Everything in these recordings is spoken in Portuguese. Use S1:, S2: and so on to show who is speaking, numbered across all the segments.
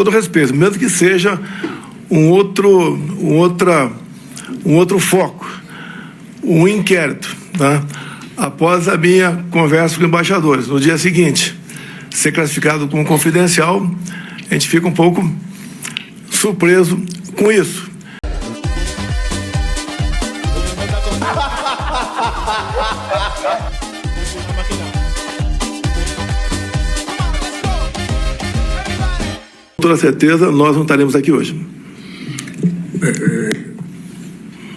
S1: todo respeito, mesmo que seja um outro foco, um inquérito, tá? Após a minha conversa com embaixadores, no dia seguinte, ser classificado como confidencial, a gente fica um pouco surpreso com isso. Com toda certeza, nós não estaremos aqui hoje.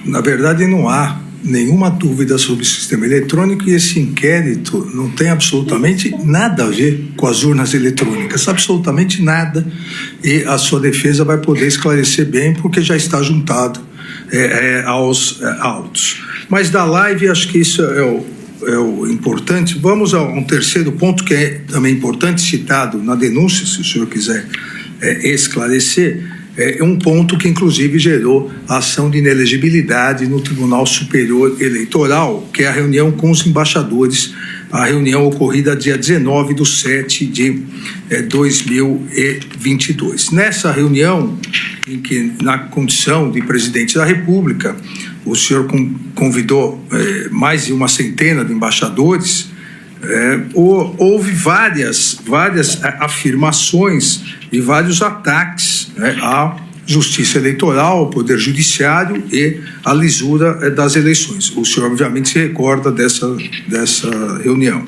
S2: Na verdade, não há nenhuma dúvida sobre o sistema eletrônico e esse inquérito não tem absolutamente nada a ver com as urnas eletrônicas, absolutamente nada, e a sua defesa vai poder esclarecer bem porque já está juntado aos autos. Mas da live, acho que isso é o importante. Vamos a um terceiro ponto que é também importante, citado na denúncia, se o senhor quiser esclarecer. É um ponto que, inclusive, gerou a ação de inelegibilidade no Tribunal Superior Eleitoral, que é a reunião com os embaixadores, a reunião ocorrida dia 19/7/2022. Nessa reunião, em que, na condição de presidente da República, o senhor convidou mais de uma centena de embaixadores, houve várias afirmações e vários ataques à justiça eleitoral, ao poder judiciário e à lisura das eleições. O senhor obviamente se recorda dessa reunião.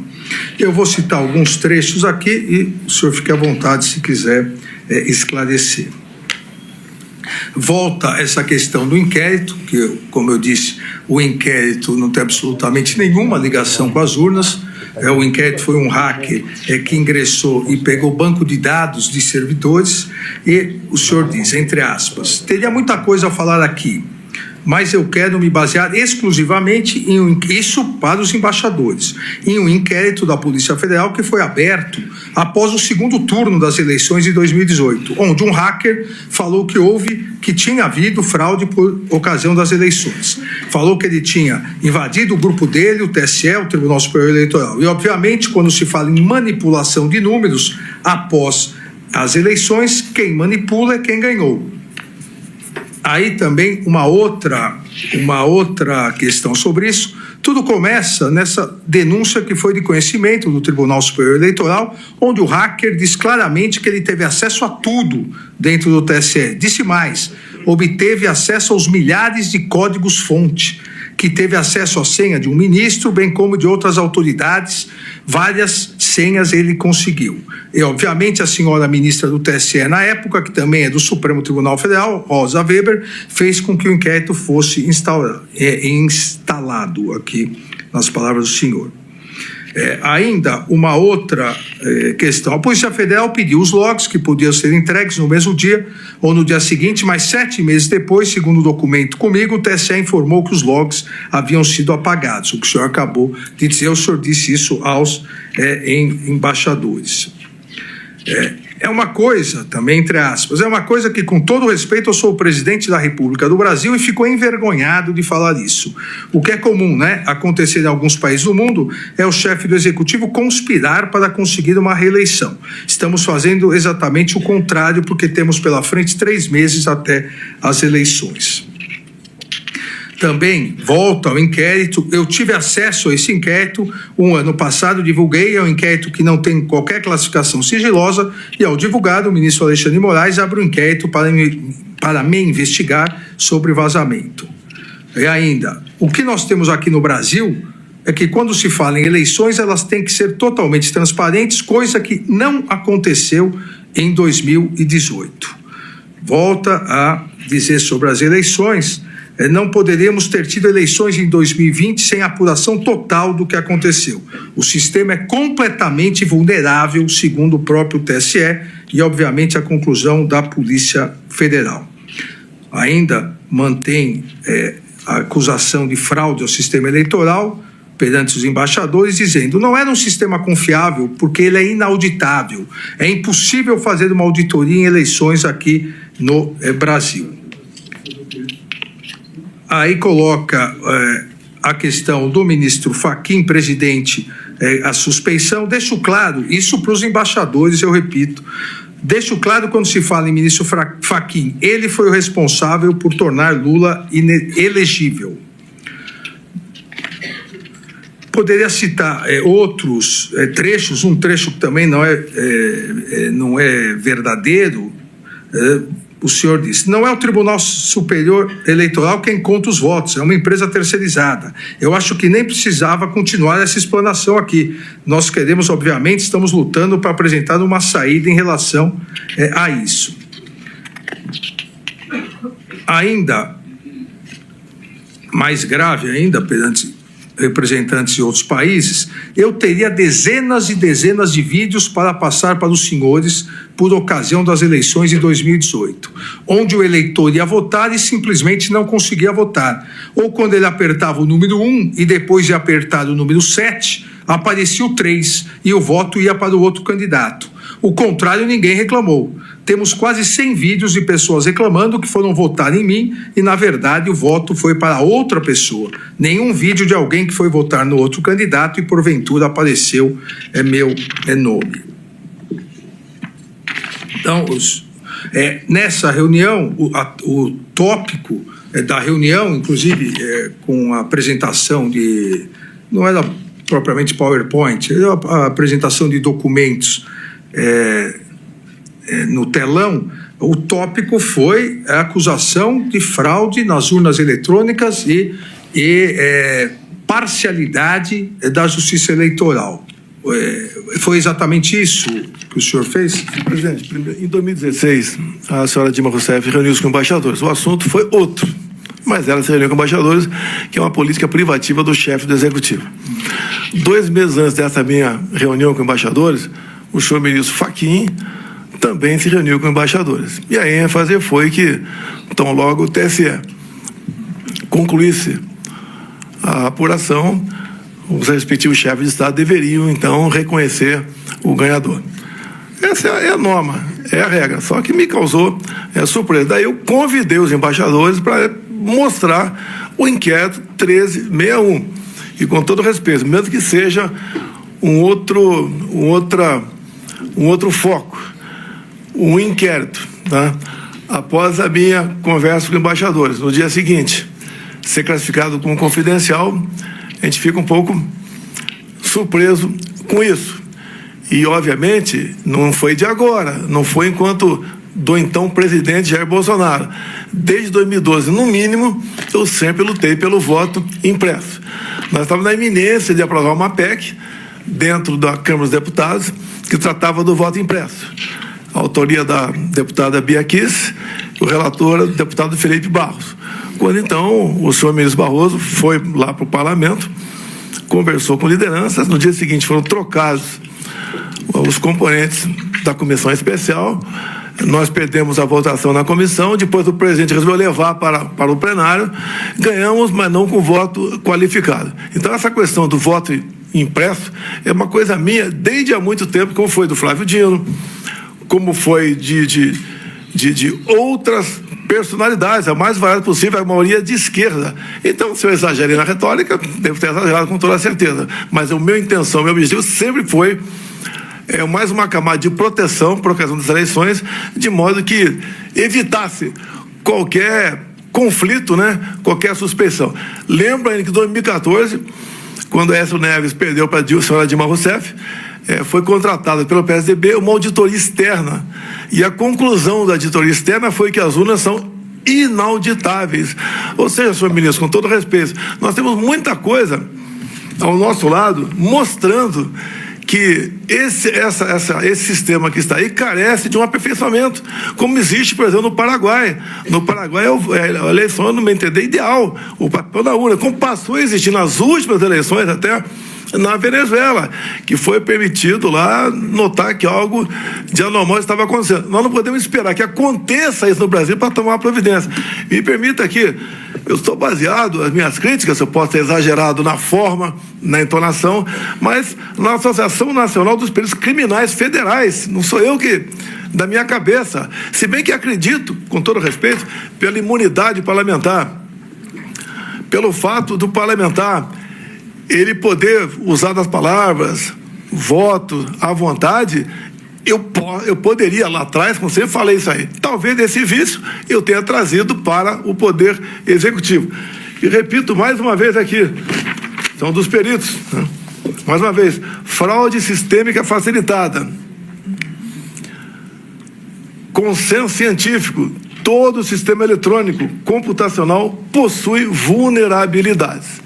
S2: Eu vou citar alguns trechos aqui e o senhor fique à vontade se quiser esclarecer. Volta essa questão do inquérito, que, como eu disse, o inquérito não tem absolutamente nenhuma ligação com as urnas. O inquérito foi um hacker que ingressou e pegou o banco de dados de servidores e o senhor diz, entre aspas, teria muita coisa a falar aqui, mas eu quero me basear exclusivamente isso para os embaixadores, em um inquérito da Polícia Federal que foi aberto após o segundo turno das eleições de 2018, onde um hacker falou que tinha havido fraude por ocasião das eleições. Falou que ele tinha invadido o grupo dele, o TSE, o Tribunal Superior Eleitoral. E, obviamente, quando se fala em manipulação de números após as eleições, quem manipula é quem ganhou. Aí também uma outra questão sobre isso. Tudo começa nessa denúncia que foi de conhecimento do Tribunal Superior Eleitoral, onde o hacker diz claramente que ele teve acesso a tudo dentro do TSE. Disse mais, obteve acesso aos milhares de códigos-fonte, que teve acesso à senha de um ministro, bem como de outras autoridades, várias senhas ele conseguiu. E, obviamente, a senhora ministra do TSE, na época, que também é do Supremo Tribunal Federal, Rosa Weber, fez com que o inquérito fosse instalado aqui, nas palavras do senhor. Ainda uma outra questão. A Polícia Federal pediu os logs que podiam ser entregues no mesmo dia ou no dia seguinte, mas 7 meses depois, segundo o documento comigo, o TSE informou que os logs haviam sido apagados. O que o senhor acabou de dizer, o senhor disse isso aos embaixadores. É uma coisa, também entre aspas, é uma coisa que, com todo respeito, eu sou o presidente da República do Brasil e fico envergonhado de falar isso. O que é comum, acontecer em alguns países do mundo é o chefe do executivo conspirar para conseguir uma reeleição. Estamos fazendo exatamente o contrário, porque temos pela frente 3 meses até as eleições. Também volta ao inquérito, eu tive acesso a esse inquérito um ano passado, divulguei, é um inquérito que não tem qualquer classificação sigilosa e ao divulgar o ministro Alexandre de Moraes abre um inquérito para me investigar sobre vazamento. E ainda, o que nós temos aqui no Brasil é que quando se fala em eleições elas têm que ser totalmente transparentes, coisa que não aconteceu em 2018. Volta a dizer sobre as eleições, não poderíamos ter tido eleições em 2020 sem apuração total do que aconteceu. O sistema é completamente vulnerável, segundo o próprio TSE e, obviamente, a conclusão da Polícia Federal. Ainda mantém a acusação de fraude ao sistema eleitoral perante os embaixadores, dizendo não era um sistema confiável porque ele é inauditável. É impossível fazer uma auditoria em eleições aqui no Brasil. Aí coloca a questão do ministro Fachin, presidente, a suspeição. Deixo claro, isso para os embaixadores, eu repito, Deixo claro quando se fala em ministro Fachin, ele foi o responsável por tornar Lula inelegível. Poderia citar outros trechos, um trecho que também não é verdadeiro. O senhor disse, não é o Tribunal Superior Eleitoral quem conta os votos, é uma empresa terceirizada. Eu acho que nem precisava continuar essa explanação aqui. Nós queremos, obviamente, estamos lutando para apresentar uma saída em relação a isso. Ainda mais grave ainda, perante representantes de outros países, eu teria dezenas e dezenas de vídeos para passar para os senhores por ocasião das eleições de 2018, onde o eleitor ia votar e simplesmente não conseguia votar, ou quando ele apertava o número 1 e depois de apertar o número 7, aparecia o 3 e o voto ia para o outro candidato. O contrário, ninguém reclamou. Temos quase 100 vídeos de pessoas reclamando que foram votar em mim e, na verdade, o voto foi para outra pessoa. Nenhum vídeo de alguém que foi votar no outro candidato e, porventura, apareceu meu nome. Então, nessa reunião, o tópico da reunião, inclusive com a apresentação de... não era propriamente PowerPoint, era a apresentação de documentos no telão. O tópico foi a acusação de fraude nas urnas eletrônicas e parcialidade da Justiça Eleitoral. Foi exatamente isso que o senhor fez?
S1: Presidente, em 2016, a senhora Dilma Rousseff reuniu-se com embaixadores. O assunto foi outro, mas ela se reuniu com embaixadores, que é uma política privativa do chefe do Executivo. 2 meses antes dessa minha reunião com embaixadores, o senhor ministro Fachin também se reuniu com embaixadores. E a ênfase foi que, tão logo o TSE concluísse a apuração, os respectivos chefes de Estado deveriam, então, reconhecer o ganhador. Essa é a norma, é a regra, só que me causou surpresa. Daí eu convidei os embaixadores para mostrar o inquérito 1361. E com todo respeito, mesmo que seja um outro foco, um inquérito, tá? Após a minha conversa com embaixadores, no dia seguinte, ser classificado como confidencial, a gente fica um pouco surpreso com isso. E, obviamente, não foi de agora, não foi enquanto do então presidente Jair Bolsonaro. Desde 2012, no mínimo, eu sempre lutei pelo voto impresso. Nós estávamos na iminência de aprovar uma PEC dentro da Câmara dos Deputados que tratava do voto impresso. A autoria da deputada Bia Kiss, o relator, o deputado Felipe Barros. Quando, então, o senhor ministro Barroso foi lá para o parlamento, conversou com lideranças, no dia seguinte foram trocados os componentes da comissão especial, nós perdemos a votação na comissão, depois o presidente resolveu levar para o plenário, ganhamos, mas não com voto qualificado. Então, essa questão do voto impresso é uma coisa minha desde há muito tempo, como foi do Flávio Dino, como foi de outras personalidades, a mais variada possível, a maioria de esquerda. Então, se eu exagerei na retórica, devo ter exagerado com toda certeza. Mas a minha intenção, meu objetivo sempre foi mais uma camada de proteção por ocasião das eleições, de modo que evitasse qualquer conflito, né? Qualquer suspeição. Lembro ainda que em 2014, quando Aécio Neves perdeu para a senhora Dilma Rousseff, foi contratada pelo PSDB uma auditoria externa. E a conclusão da auditoria externa foi que as urnas são inauditáveis. Ou seja, senhor ministro, com todo respeito, nós temos muita coisa ao nosso lado mostrando que esse sistema que está aí carece de um aperfeiçoamento, como existe, por exemplo, no Paraguai. No Paraguai, a eleição, no meu entender, ideal, o papel da urna, como passou a existir nas últimas eleições até na Venezuela, que foi permitido lá notar que algo de anormal estava acontecendo. Nós não podemos esperar que aconteça isso no Brasil para tomar providência. Me permita aqui, eu estou baseado, as minhas críticas, eu posso ter exagerado na forma, na entonação, mas na Associação Nacional dos Peritos Criminais Federais, não sou eu que, da minha cabeça, se bem que acredito, com todo respeito, pela imunidade parlamentar, pelo fato do parlamentar ele poder usar das palavras, voto, à vontade, eu poderia lá atrás, como sempre falei isso aí, talvez esse vício eu tenha trazido para o Poder Executivo. E repito mais uma vez aqui, são dos peritos, né? Mais uma vez, fraude sistêmica facilitada. Consenso científico, todo sistema eletrônico computacional possui vulnerabilidades.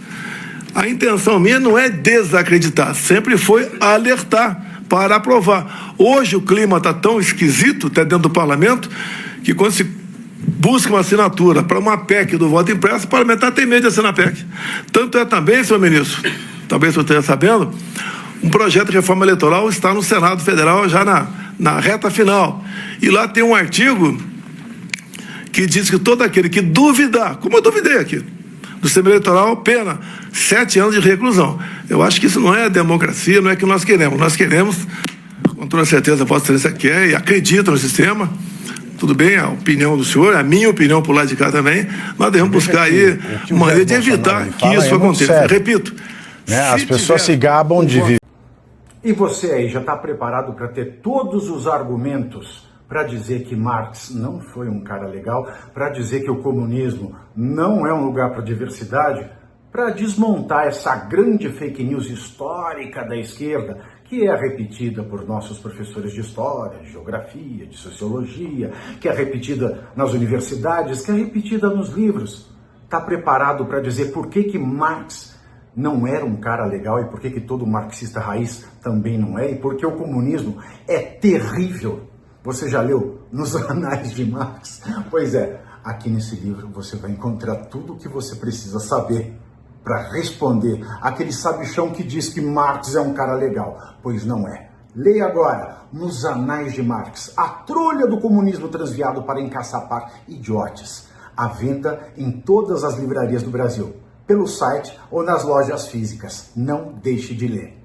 S1: A intenção minha não é desacreditar, sempre foi alertar para aprovar. Hoje o clima está tão esquisito, até dentro do parlamento, que quando se busca uma assinatura para uma PEC do voto impresso, o parlamentar tem medo de assinar a PEC. Tanto é também, senhor ministro, talvez você esteja sabendo, um projeto de reforma eleitoral está no Senado Federal já na reta final. E lá tem um artigo que diz que todo aquele que duvidar, como eu duvidei aqui, do sistema eleitoral, pena 7 anos de reclusão. Eu acho que isso não é democracia, não é o que nós queremos. Nós queremos, com toda certeza, a Vossa Excelência quer e acredita no sistema. Tudo bem, a opinião do senhor, a minha opinião por lá de cá também. Nós devemos buscar aí uma maneira de evitar que isso aconteça. Repito,
S3: né? As pessoas se gabam de viver.
S4: E você aí já está preparado para ter todos os argumentos para dizer que Marx não foi um cara legal, para dizer que o comunismo não é um lugar para diversidade, para desmontar essa grande fake news histórica da esquerda, que é repetida por nossos professores de história, de geografia, de sociologia, que é repetida nas universidades, que é repetida nos livros. Está preparado para dizer por que Marx não era um cara legal e por que todo marxista raiz também não é, e por que o comunismo é terrível? Você já leu nos Anais de Marx? Pois é, aqui nesse livro você vai encontrar tudo o que você precisa saber para responder aquele sabichão que diz que Marx é um cara legal, pois não é. Leia agora, nos Anais de Marx, a trolha do comunismo transviado para encaçapar idiotes. À venda em todas as livrarias do Brasil, pelo site ou nas lojas físicas. Não deixe de ler.